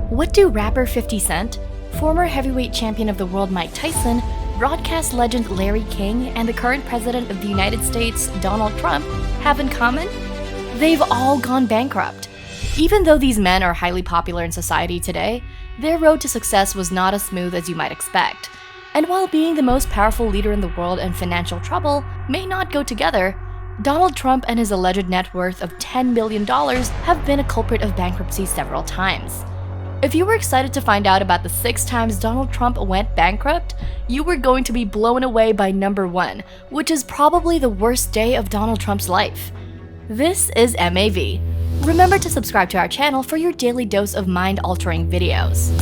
What do rapper 50 Cent, former heavyweight champion of the world Mike Tyson, broadcast legend Larry King, and the current president of the United States, Donald Trump, have in common? They've all gone bankrupt. Even though these men are highly popular in society today, their road to success was not as smooth as you might expect. And while being the most powerful leader in the world and financial trouble may not go together, Donald Trump and his alleged net worth of $10 billion have been a culprit of bankruptcy several times. If you were excited to find out about the 6 times Donald Trump went bankrupt, you were going to be blown away by number 1, which is probably the worst day of Donald Trump's life. This is MAV. Remember to subscribe to our channel for your daily dose of mind-altering videos.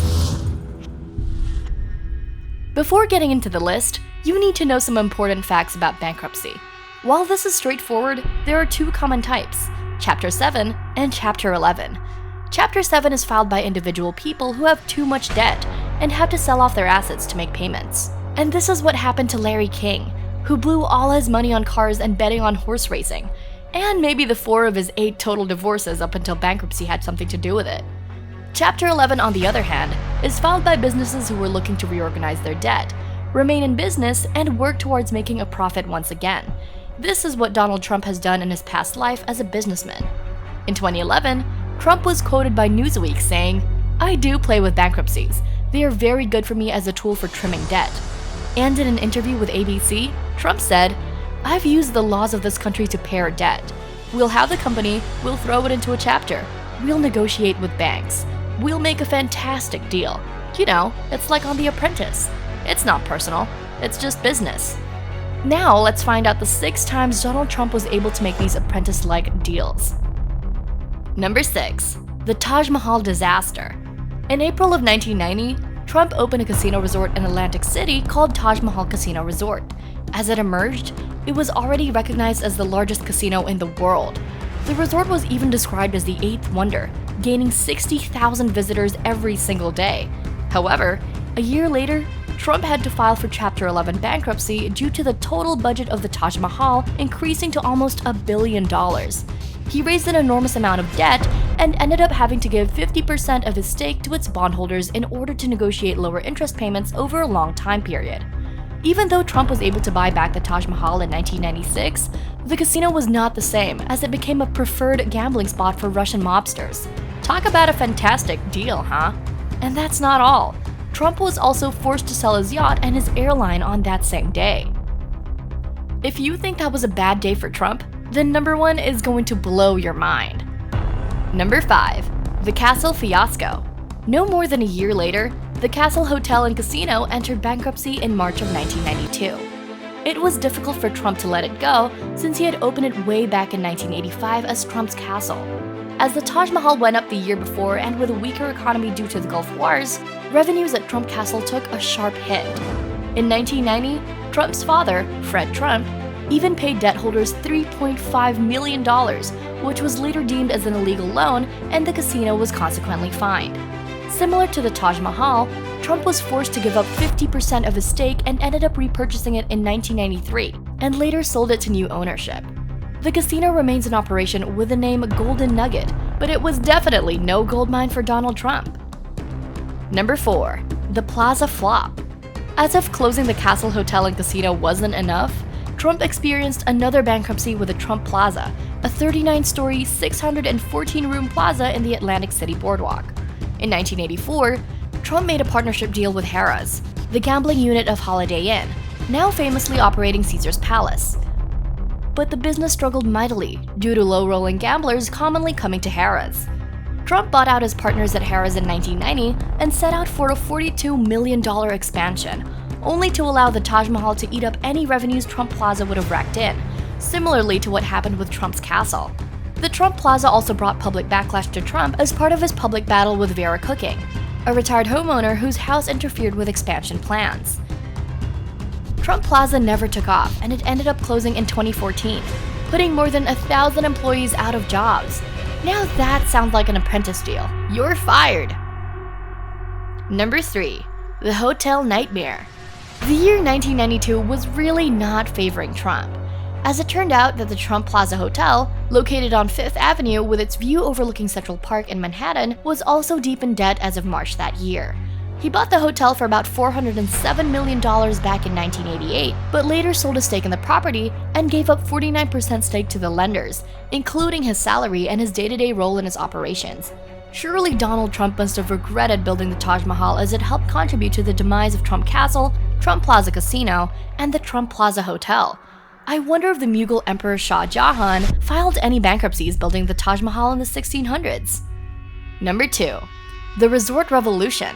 Before getting into the list, you need to know some important facts about bankruptcy. While this is straightforward, there are 2 common types, Chapter 7 and Chapter 11. Chapter 7 is filed by individual people who have too much debt and have to sell off their assets to make payments. And this is what happened to Larry King, who blew all his money on cars and betting on horse racing, and maybe the 4 of his 8 total divorces up until bankruptcy had something to do with it. Chapter 11, on the other hand, is filed by businesses who were looking to reorganize their debt, remain in business, and work towards making a profit once again. This is what Donald Trump has done in his past life as a businessman. In 2011, Trump was quoted by Newsweek saying, "I do play with bankruptcies. They are very good for me as a tool for trimming debt." And in an interview with ABC, Trump said, "I've used the laws of this country to pay our debt. We'll have the company, we'll throw it into a chapter. We'll negotiate with banks. We'll make a fantastic deal. You know, it's like on The Apprentice. It's not personal, it's just business." Now let's find out the 6 times Donald Trump was able to make these apprentice-like deals. Number 6. The Taj Mahal disaster. In April of 1990, Trump opened a casino resort in Atlantic City called Taj Mahal Casino Resort. As it emerged, it was already recognized as the largest casino in the world. The resort was even described as the 8th wonder, gaining 60,000 visitors every single day. However, a year later, Trump had to file for Chapter 11 bankruptcy due to the total budget of the Taj Mahal increasing to almost $1 billion. He raised an enormous amount of debt and ended up having to give 50% of his stake to its bondholders in order to negotiate lower interest payments over a long time period. Even though Trump was able to buy back the Taj Mahal in 1996, the casino was not the same, as it became a preferred gambling spot for Russian mobsters. Talk about a fantastic deal, huh? And that's not all. Trump was also forced to sell his yacht and his airline on that same day. If you think that was a bad day for Trump, then number 1 is going to blow your mind. Number 5. The Castle Fiasco. No more than a year later, the Castle Hotel and Casino entered bankruptcy in March of 1992. It was difficult for Trump to let it go since he had opened it way back in 1985 as Trump's Castle. As the Taj Mahal went up the year before and with a weaker economy due to the Gulf Wars, revenues at Trump Castle took a sharp hit. In 1990, Trump's father, Fred Trump, even paid debt holders $3.5 million, which was later deemed as an illegal loan, and the casino was consequently fined. Similar to the Taj Mahal, Trump was forced to give up 50% of his stake and ended up repurchasing it in 1993, and later sold it to new ownership. The casino remains in operation with the name Golden Nugget, but it was definitely no gold mine for Donald Trump. Number 4. The Plaza flop. As if closing the Castle Hotel and Casino wasn't enough, Trump experienced another bankruptcy with the Trump Plaza, a 39-story, 614-room plaza in the Atlantic City boardwalk. In 1984, Trump made a partnership deal with Harrah's, the gambling unit of Holiday Inn, now famously operating Caesar's Palace. But the business struggled mightily due to low-rolling gamblers commonly coming to Harrah's. Trump bought out his partners at Harrah's in 1990 and set out for a $42 million expansion, only to allow the Taj Mahal to eat up any revenues Trump Plaza would have racked in, similarly to what happened with Trump's Castle. The Trump Plaza also brought public backlash to Trump as part of his public battle with Vera Cooking, a retired homeowner whose house interfered with expansion plans. Trump Plaza never took off, and it ended up closing in 2014, putting more than 1,000 employees out of jobs. Now that sounds like an apprentice deal. You're fired! Number 3. The Hotel Nightmare. The year 1992 was really not favoring Trump. As it turned out that the Trump Plaza Hotel, located on Fifth Avenue with its view overlooking Central Park in Manhattan, was also deep in debt as of March that year. He bought the hotel for about $407 million back in 1988, but later sold a stake in the property and gave up 49% stake to the lenders, including his salary and his day-to-day role in its operations. Surely Donald Trump must have regretted building the Taj Mahal, as it helped contribute to the demise of Trump Castle, Trump Plaza Casino, and the Trump Plaza Hotel. I wonder if the Mughal Emperor Shah Jahan filed any bankruptcies building the Taj Mahal in the 1600s. Number 2. The Resort Revolution.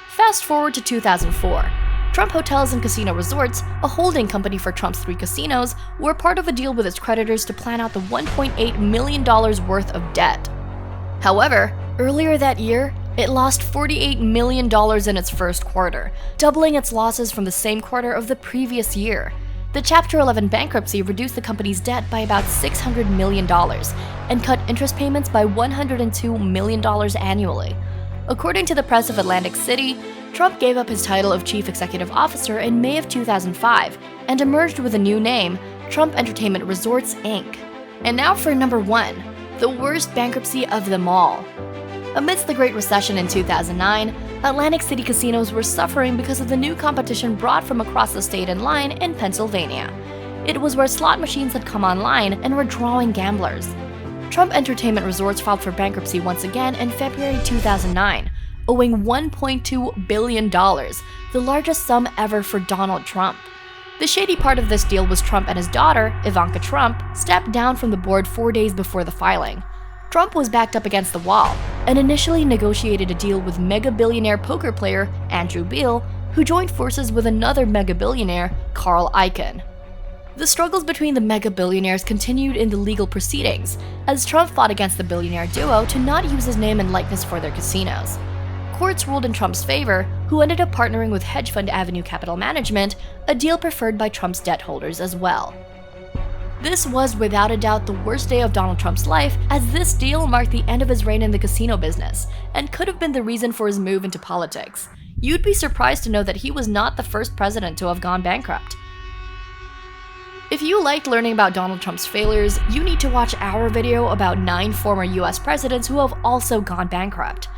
Fast forward to 2004. Trump Hotels and Casino Resorts, a holding company for Trump's 3 casinos, were part of a deal with its creditors to plan out the $1.8 million worth of debt. However, earlier that year, it lost $48 million in its first quarter, doubling its losses from the same quarter of the previous year. The Chapter 11 bankruptcy reduced the company's debt by about $600 million and cut interest payments by $102 million annually. According to the press of Atlantic City, Trump gave up his title of Chief Executive Officer in May of 2005 and emerged with a new name, Trump Entertainment Resorts, Inc. And now for number 1, the worst bankruptcy of them all. Amidst the Great Recession in 2009, Atlantic City casinos were suffering because of the new competition brought from across the state and line in Pennsylvania. It was where slot machines had come online and were drawing gamblers. Trump Entertainment Resorts filed for bankruptcy once again in February 2009, owing $1.2 billion, the largest sum ever for Donald Trump. The shady part of this deal was Trump and his daughter, Ivanka Trump, stepped down from the board 4 days before the filing. Trump was backed up against the wall and initially negotiated a deal with mega-billionaire poker player Andrew Beale, who joined forces with another mega-billionaire, Carl Icahn. The struggles between the mega-billionaires continued in the legal proceedings, as Trump fought against the billionaire duo to not use his name and likeness for their casinos. Courts ruled in Trump's favor, who ended up partnering with hedge fund Avenue Capital Management, a deal preferred by Trump's debt holders as well. This was without a doubt the worst day of Donald Trump's life, as this deal marked the end of his reign in the casino business, and could have been the reason for his move into politics. You'd be surprised to know that he was not the first president to have gone bankrupt. If you liked learning about Donald Trump's failures, you need to watch our video about 9 former US presidents who have also gone bankrupt.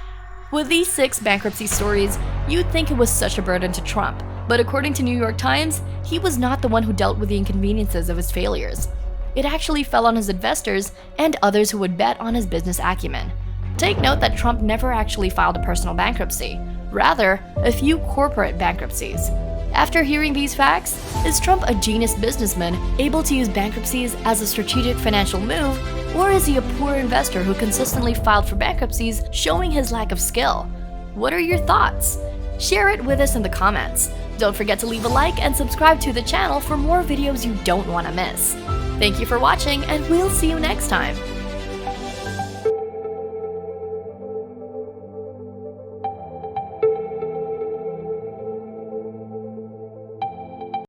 With these 6 bankruptcy stories, you'd think it was such a burden to Trump, but according to New York Times, he was not the one who dealt with the inconveniences of his failures. It actually fell on his investors and others who would bet on his business acumen. Take note that Trump never actually filed a personal bankruptcy, rather, a few corporate bankruptcies. After hearing these facts, is Trump a genius businessman able to use bankruptcies as a strategic financial move, or is he a poor investor who consistently filed for bankruptcies, showing his lack of skill? What are your thoughts? Share it with us in the comments. Don't forget to leave a like and subscribe to the channel for more videos you don't want to miss. Thank you for watching, and we'll see you next time.